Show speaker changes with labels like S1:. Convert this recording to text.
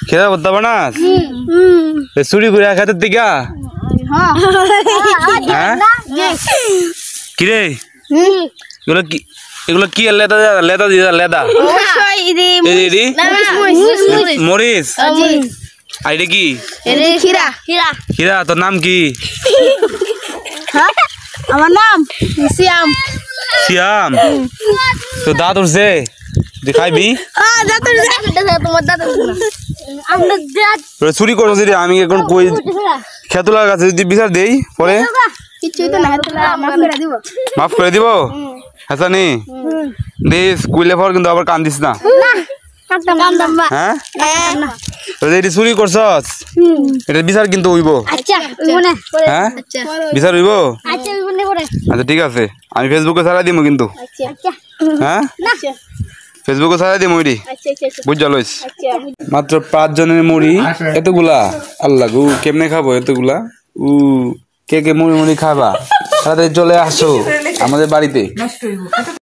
S1: খেলা করতে বানাস চুরি করে খাতের দিকা হ্যাঁ কিরে এগুলো কি লেদা লেদা দিয়ে লেদা মরিচ আর এটা কি খিরা তোর নাম কি
S2: আমার নাম সিয়াম
S1: সিয়াম তো দাঁত উঠছে দেখাইবি চুরি করছি রে আমি এখন কই খেতুলার কাছে যদি বিচার দেই পরে মাফ করে দিব আচ্ছা নি দিস কুইলে পর কিন্তু আবার কান্দিস না হ্যাঁ এটি চুরি করছস এটা বিচার কিন্তু হইব হ্যাঁ বিচার হইব আচ্ছা ঠিক আছে আমি ফেসবুকে ছাড়া দিব কিন্তু হ্যাঁ ফেসবুকে ছাড়া দিব মুড়ি বুঝা লইস মাত্র 5 জনের মুড়ি এতগুলা আল্লাহ গো কেমনে খাবো এতগুলা কে কে মুড়ি মুড়ি খাবা তাড়াতাড়ি চলে আসো আমাদের বাড়িতে।